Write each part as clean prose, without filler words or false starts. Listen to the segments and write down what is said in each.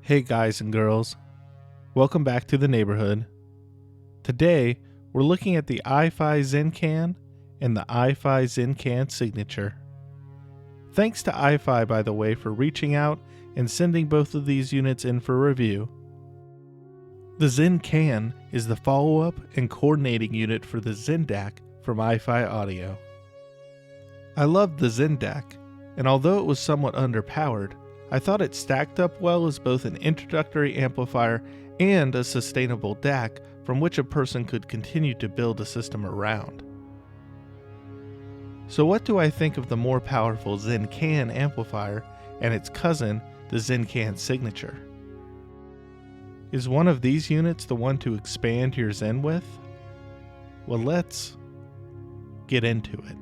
Hey guys and girls, welcome back to the neighborhood. Today, we're looking at the iFi Zen Can and the iFi Zen Can signature. Thanks to iFi, by the way, for reaching out and sending both of these units in for review. The Zen Can is the follow-up and coordinating unit for the Zen DAC from iFi Audio. I loved the Zen DAC, and although it was somewhat underpowered, I thought it stacked up well as both an introductory amplifier and a sustainable DAC from which a person could continue to build a system around. So what do I think of the more powerful Zen Can amplifier and its cousin, the Zen Can signature? Is one of these units the one to expand your Zen with? Well, let's get into it.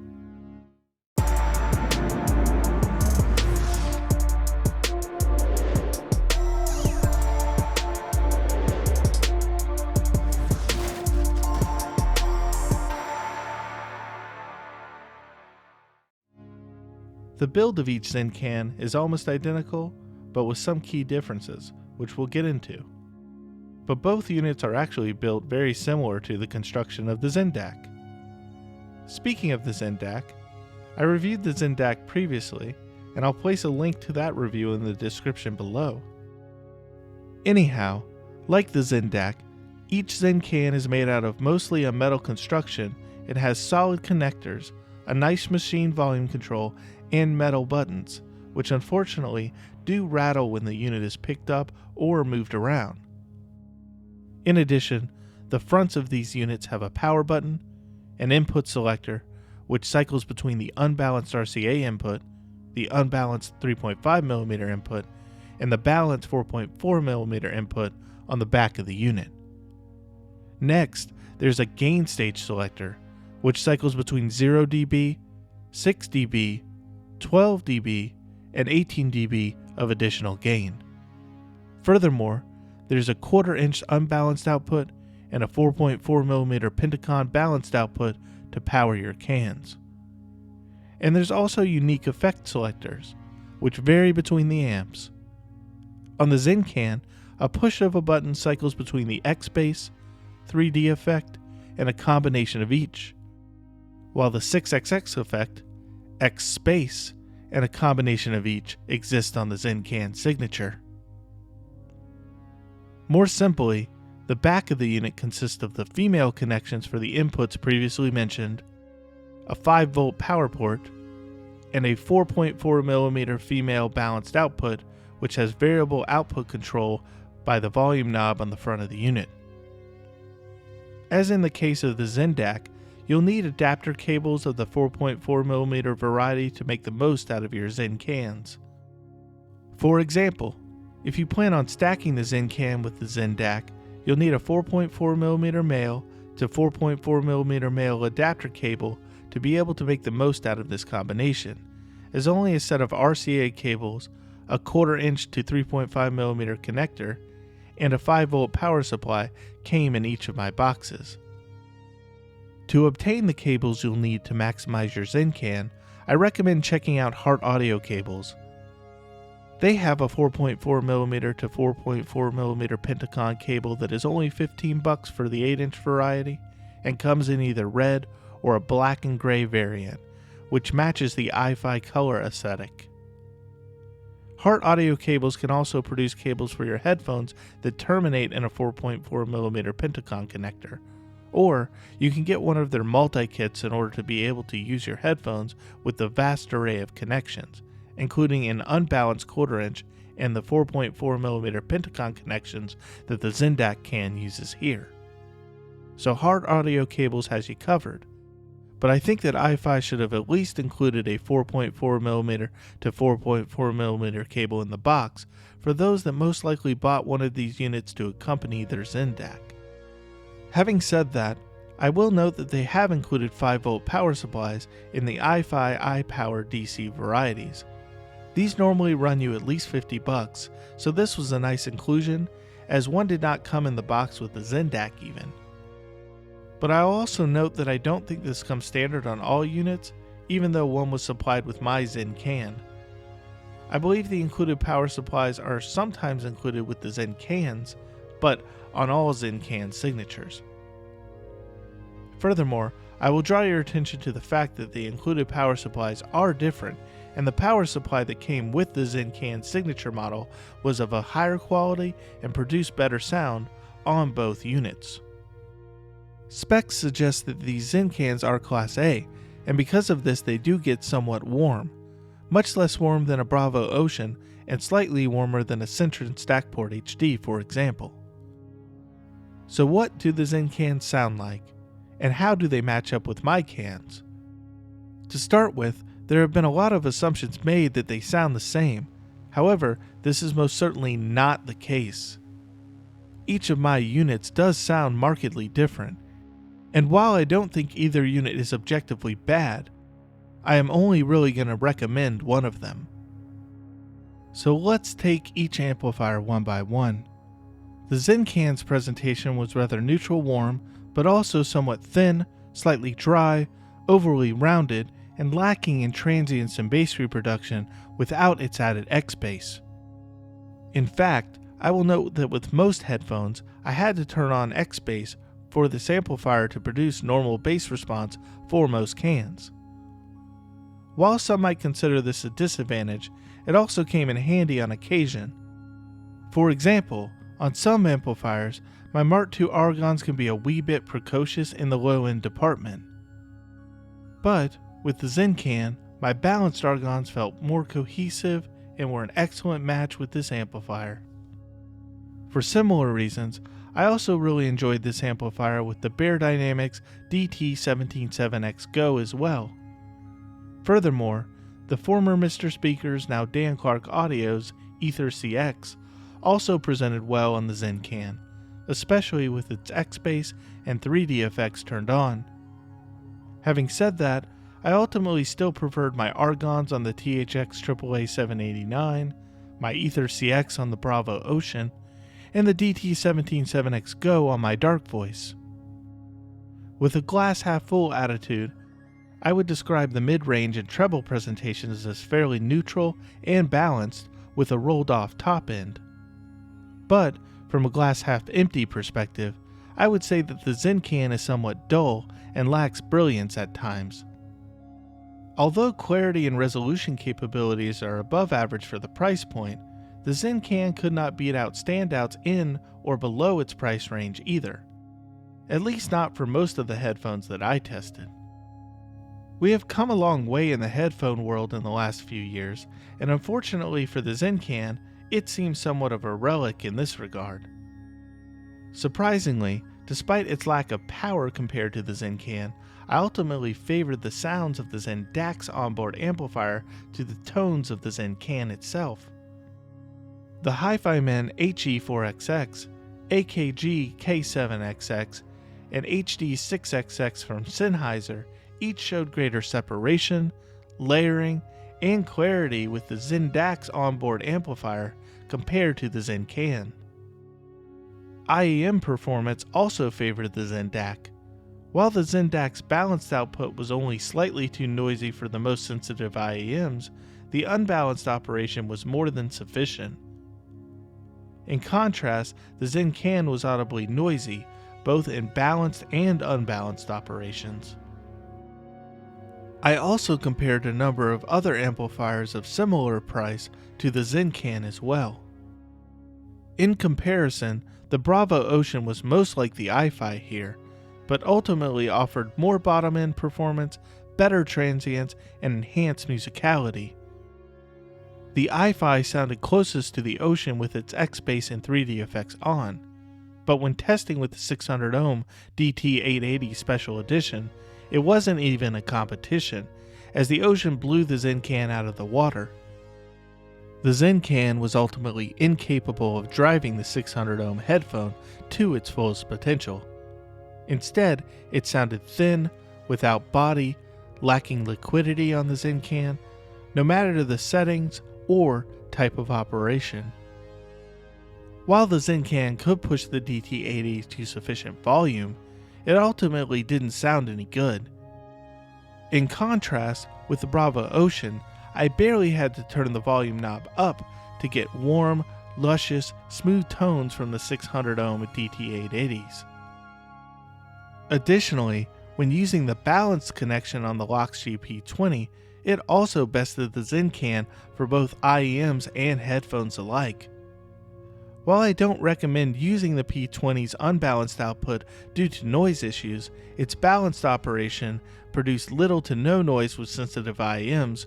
The build of each Zen Can is almost identical, but with some key differences, which we'll get into. But both units are actually built very similar to the construction of the Zen DAC. Speaking of the Zen DAC, I reviewed the Zen DAC previously, and I'll place a link to that review in the description below. Anyhow, like the Zen DAC, each Zen Can is made out of mostly a metal construction. It has solid connectors, a nice machine volume control, and metal buttons, which unfortunately do rattle when the unit is picked up or moved around. In addition, the fronts of these units have a power button, an input selector, which cycles between the unbalanced RCA input, the unbalanced 3.5mm input, and the balanced 4.4mm input on the back of the unit. Next, there's a gain stage selector, which cycles between 0 dB, 6 dB, 12 dB, and 18 dB of additional gain. Furthermore, there's a 1/4 inch unbalanced output and a 4.4mm Pentacon balanced output to power your cans. And there's also unique effect selectors, which vary between the amps. On the Zen Can, a push of a button cycles between the X bass, 3D effect, and a combination of each, while the 6XX effect, X space, and a combination of each exist on the Zen Can signature. More simply, the back of the unit consists of the female connections for the inputs previously mentioned, a 5-volt power port, and a 4.4mm female balanced output, which has variable output control by the volume knob on the front of the unit. As in the case of the Zen DAC, you'll need adapter cables of the 4.4mm variety to make the most out of your Zen Cans. For example, if you plan on stacking the Zen Can with the Zen DAC, you'll need a 4.4mm male to 4.4mm male adapter cable to be able to make the most out of this combination, as only a set of RCA cables, a 1/4 inch to 3.5mm connector, and a 5-volt power supply came in each of my boxes. To obtain the cables you'll need to maximize your Zen Can, I recommend checking out Heart Audio cables. They have a 4.4mm to 4.4mm Pentacon cable that is only $15 for the 8-inch variety and comes in either red or a black and gray variant, which matches the iFi color aesthetic. Heart Audio cables can also produce cables for your headphones that terminate in a 4.4mm Pentacon connector, or you can get one of their multi-kits in order to be able to use your headphones with the vast array of connections, including an unbalanced 1/4 inch and the 4.4mm Pentacon connections that the Zen DAC Can uses here. So Heart Audio cables has you covered, but I think that iFi should have at least included a 4.4mm to 4.4mm cable in the box for those that most likely bought one of these units to accompany their Zen DAC. Having said that, I will note that they have included 5-volt power supplies in the iFi iPower DC varieties. These normally run you at least $50, so this was a nice inclusion, as one did not come in the box with the Zen DAC even. But I'll also note that I don't think this comes standard on all units, even though one was supplied with my Zen Can. I believe the included power supplies are sometimes included with the Zen Cans, but on all Zen Can signatures. Furthermore, I will draw your attention to the fact that the included power supplies are different, and the power supply that came with the Zen Can signature model was of a higher quality and produced better sound on both units. Specs suggest that these Zen Cans are Class A, and because of this they do get somewhat warm, much less warm than a Bravo Ocean and slightly warmer than a Centron Stackport HD, for example. So what do the Zen Cans sound like, and how do they match up with my cans? To start with, there have been a lot of assumptions made that they sound the same. However, this is most certainly not the case. Each of my units does sound markedly different, and while I don't think either unit is objectively bad, I am only really going to recommend one of them. So let's take each amplifier one by one. The Zen Can's presentation was rather neutral warm, but also somewhat thin, slightly dry, overly rounded, and lacking in transients and bass reproduction without its added X bass. In fact, I will note that with most headphones, I had to turn on X bass for this amplifier to produce normal bass response for most cans. While some might consider this a disadvantage, it also came in handy on occasion. For example, on some amplifiers, my Mark II argons can be a wee bit precocious in the low-end department. But with the Zen Can, my balanced argons felt more cohesive and were an excellent match with this amplifier. For similar reasons, I also really enjoyed this amplifier with the Beyerdynamics DT177X Go as well. Furthermore, the former Mr. Speakers, now Dan Clark Audio's Ether CX also presented well on the Zen Can, especially with its X-Bass and 3D effects turned on. Having said that, I ultimately still preferred my argons on the THX AAA 789, my Ether CX on the Bravo Ocean, and the DT177X Go on my Dark Voice. With a glass half full attitude, I would describe the mid-range and treble presentations as fairly neutral and balanced with a rolled off top end. But from a glass half empty perspective, I would say that the Zen Can is somewhat dull and lacks brilliance at times. Although clarity and resolution capabilities are above average for the price point, the Zen Can could not beat out standouts in or below its price range either. At least not for most of the headphones that I tested. We have come a long way in the headphone world in the last few years, and unfortunately for the Zen Can, it seems somewhat of a relic in this regard. Surprisingly, despite its lack of power compared to the Zen Can, I ultimately favored the sounds of the Zen DAX onboard amplifier to the tones of the Zen Can itself. The iFi Zen HE4XX, AKG K7XX, and HD6XX from Sennheiser each showed greater separation, layering, and clarity with the Zen DAX onboard amplifier compared to the Zen Can. IEM performance also favored the Zen DAC. While the Zen DAC's balanced output was only slightly too noisy for the most sensitive IEMs, the unbalanced operation was more than sufficient. In contrast, the Zen Can was audibly noisy, both in balanced and unbalanced operations. I also compared a number of other amplifiers of similar price to the Zen Can as well. In comparison, the Bravo Ocean was most like the iFi here, but ultimately offered more bottom-end performance, better transients, and enhanced musicality. The iFi sounded closest to the Ocean with its X-Bass and 3D effects on, but when testing with the 600 ohm DT880 Special Edition, it wasn't even a competition, as the Ocean blew the Zen Can out of the water. The Zen Can was ultimately incapable of driving the 600 ohm headphone to its fullest potential. Instead, it sounded thin, without body, lacking liquidity on the Zen Can, no matter the settings or type of operation. While the Zen Can could push the DT80 to sufficient volume, it ultimately didn't sound any good. In contrast, with the Bravo Ocean, I barely had to turn the volume knob up to get warm, luscious, smooth tones from the 600 ohm DT880s. Additionally, when using the balanced connection on the Loxg P20, it also bested the Zen Can for both IEMs and headphones alike. While I don't recommend using the P20's unbalanced output due to noise issues, its balanced operation produced little to no noise with sensitive IEMs,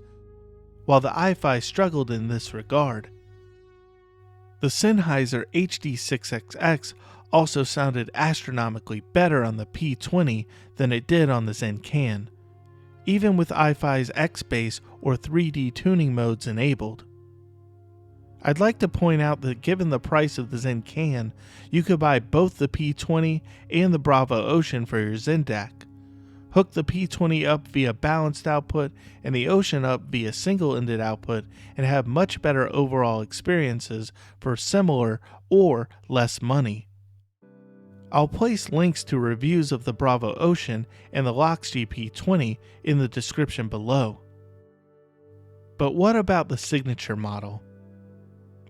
while the iFi struggled in this regard. The Sennheiser HD6XX also sounded astronomically better on the P20 than it did on the Zen Can, even with iFi's X-Bass or 3D tuning modes enabled. I'd like to point out that given the price of the Zen Can, you could buy both the P20 and the Bravo Ocean for your Zen DAC. Hook the P20 up via balanced output and the Ocean up via single-ended output and have much better overall experiences for similar or less money. I'll place links to reviews of the Bravo Ocean and the Loxg P20 in the description below. But what about the Signature model?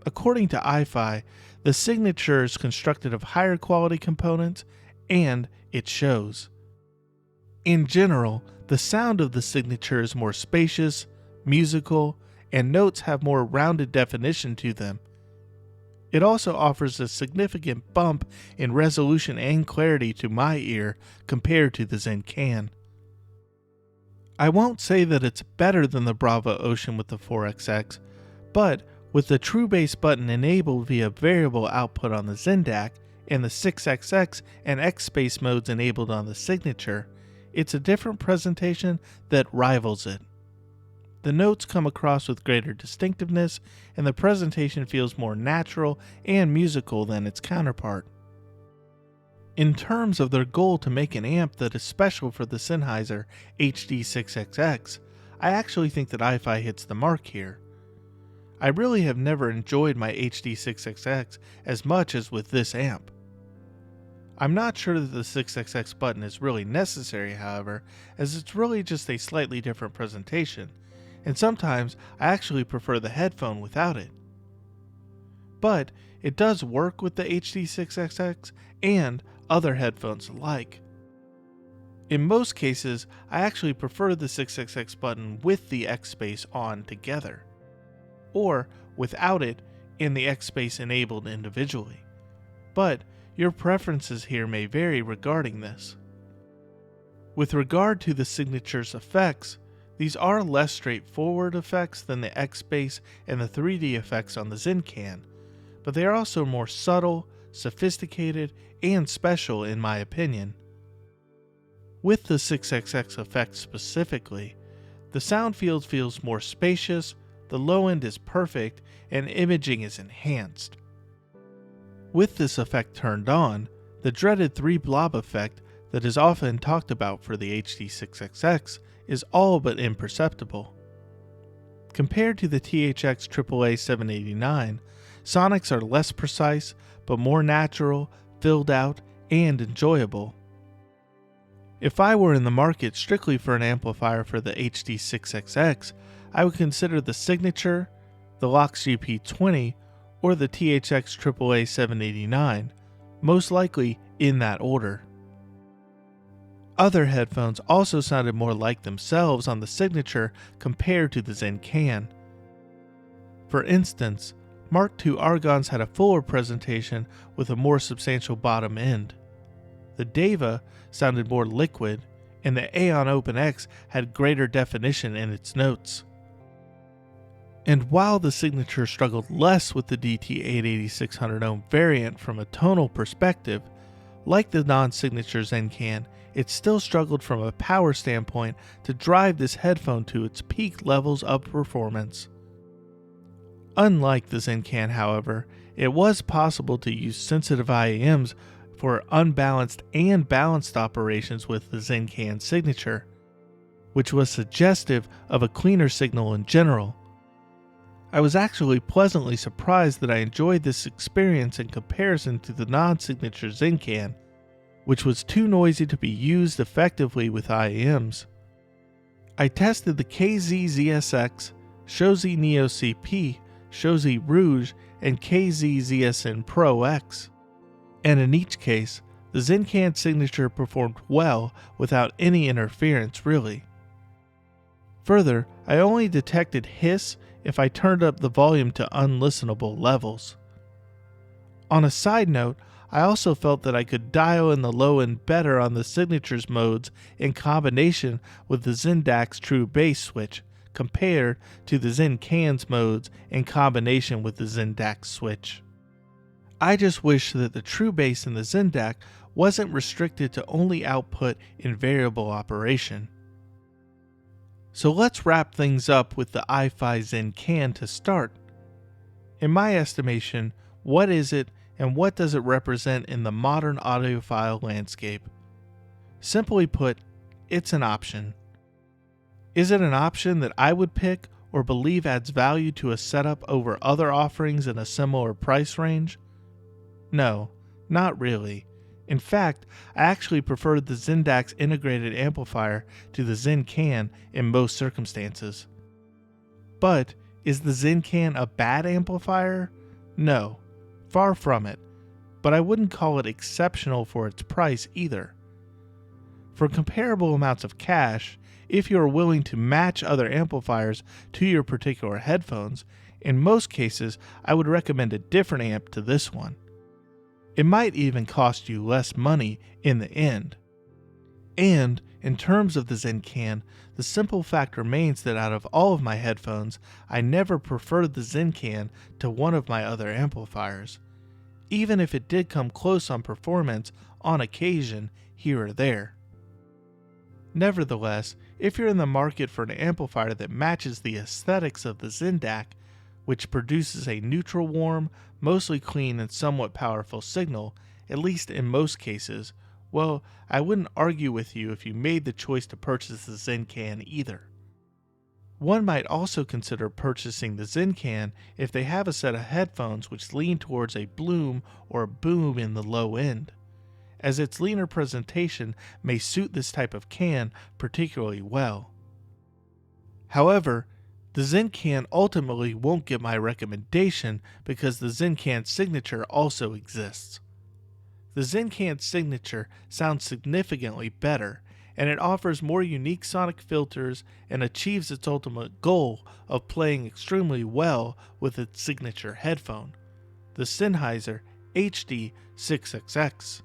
According to iFi, the Signature is constructed of higher quality components, and it shows. In general, the sound of the Signature is more spacious, musical, and notes have more rounded definition to them. It also offers a significant bump in resolution and clarity to my ear compared to the Zen Can. I won't say that it's better than the Bravo Ocean with the 4XX, but with the True Bass button enabled via variable output on the Zen DAC and the 6XX and X-Bass modes enabled on the Signature, it's a different presentation that rivals it. The notes come across with greater distinctiveness, and the presentation feels more natural and musical than its counterpart. In terms of their goal to make an amp that is special for the Sennheiser HD6XX, I actually think that iFi hits the mark here. I really have never enjoyed my HD6XX as much as with this amp. I'm not sure that the 6XX button is really necessary, however, as it's really just a slightly different presentation, and sometimes I actually prefer the headphone without it. But it does work with the HD6XX and other headphones alike. In most cases, I actually prefer the 6XX button with the X-Bass on together, or without it and the X-Bass enabled individually. But your preferences here may vary regarding this. With regard to the Signature's effects, these are less straightforward effects than the X-Bass and the 3D effects on the Zen Can, but they are also more subtle, sophisticated, and special in my opinion. With the 6XX effect specifically, the sound field feels more spacious, the low end is perfect, and imaging is enhanced. With this effect turned on, the dreaded 3 blob effect that is often talked about for the HD6XX is all but imperceptible. Compared to the THX AAA 789, sonics are less precise, but more natural, filled out, and enjoyable. If I were in the market strictly for an amplifier for the HD6XX, I would consider the Signature, the Loxg P20, or the THX AAA 789, most likely in that order. Other headphones also sounded more like themselves on the Signature compared to the Zen Can. For instance, Mark II Argons had a fuller presentation with a more substantial bottom end. The Deva sounded more liquid, and the Aeon Open X had greater definition in its notes. And while the Signature struggled less with the DT880 600 ohm variant from a tonal perspective, like the non-Signature Zen Can, it still struggled from a power standpoint to drive this headphone to its peak levels of performance. Unlike the Zen Can, however, it was possible to use sensitive IEMs for unbalanced and balanced operations with the Zen Can Signature, which was suggestive of a cleaner signal in general. I was actually pleasantly surprised that I enjoyed this experience in comparison to the non-Signature Zen Can, which was too noisy to be used effectively with IEMs. I tested the KZ ZSX, Shozi Neo CP, Shozi Rouge, and KZ ZSN Pro X. And in each case, the Zen Can signature performed well without any interference really. Further, I only detected hiss if I turned up the volume to unlistenable levels. On a side note, I also felt that I could dial in the low end better on the signatures modes in combination with the Zen DAC's true bass switch, compared to the Zen Can's modes in combination with the Zen DAC switch. I just wish that the true bass in the Zen DAC wasn't restricted to only output in variable operation. So let's wrap things up with the iFi Zen Can to start. In my estimation, what is it and what does it represent in the modern audiophile landscape? Simply put, it's an option. Is it an option that I would pick or believe adds value to a setup over other offerings in a similar price range? No, not really. In fact, I actually prefer the Zen DAC's integrated amplifier to the Zen Can in most circumstances. But is the Zen Can a bad amplifier? No, far from it, but I wouldn't call it exceptional for its price either. For comparable amounts of cash, if you are willing to match other amplifiers to your particular headphones, in most cases I would recommend a different amp to this one. It might even cost you less money in the end. And, in terms of the Zen Can, the simple fact remains that out of all of my headphones, I never preferred the Zen Can to one of my other amplifiers, even if it did come close on performance on occasion here or there. Nevertheless, if you're in the market for an amplifier that matches the aesthetics of the Zen DAC, which produces a neutral warm, mostly clean and somewhat powerful signal, at least in most cases, well, I wouldn't argue with you if you made the choice to purchase the Zen Can either. One might also consider purchasing the Zen Can if they have a set of headphones which lean towards a bloom or a boom in the low end, as its leaner presentation may suit this type of can particularly well. However, the Zen Can ultimately won't get my recommendation because the Zen Can signature also exists. The Zen Can signature sounds significantly better, and it offers more unique sonic filters and achieves its ultimate goal of playing extremely well with its signature headphone, the Sennheiser HD6XX.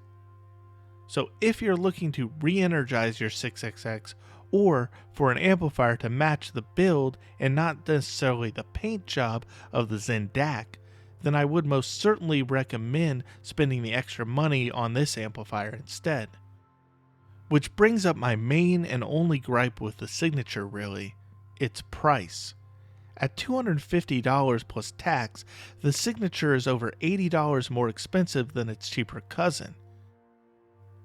So if you're looking to re-energize your 6XX, or for an amplifier to match the build and not necessarily the paint job of the Zen DAC, then I would most certainly recommend spending the extra money on this amplifier instead. Which brings up my main and only gripe with the signature really, its price. At $250 plus tax, the signature is over $80 more expensive than its cheaper cousin.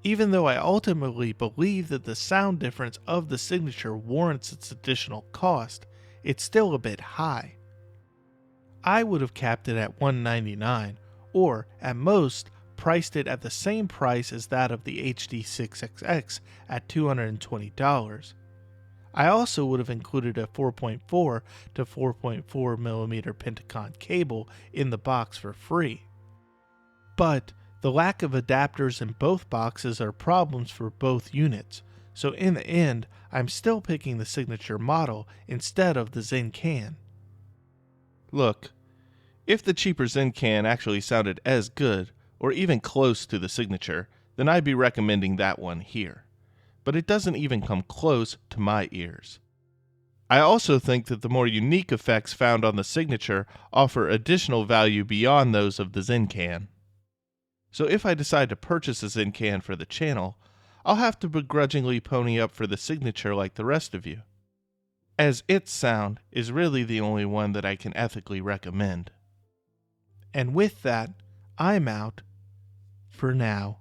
Even though I ultimately believe that the sound difference of the signature warrants its additional cost, it's still a bit high. I would have capped it at $199, or at most priced it at the same price as that of the HD6XX at $220. I also would have included a 4.4 to 4.4mm Pentacon cable in the box for free. But the lack of adapters in both boxes are problems for both units, so in the end, I'm still picking the signature model instead of the Zen Can. Look, if the cheaper Zen Can actually sounded as good, or even close to the signature, then I'd be recommending that one here. But it doesn't even come close to my ears. I also think that the more unique effects found on the signature offer additional value beyond those of the Zen Can. So if I decide to purchase a Zen Can for the channel, I'll have to begrudgingly pony up for the signature like the rest of you, as its sound is really the only one that I can ethically recommend. And with that, I'm out for now.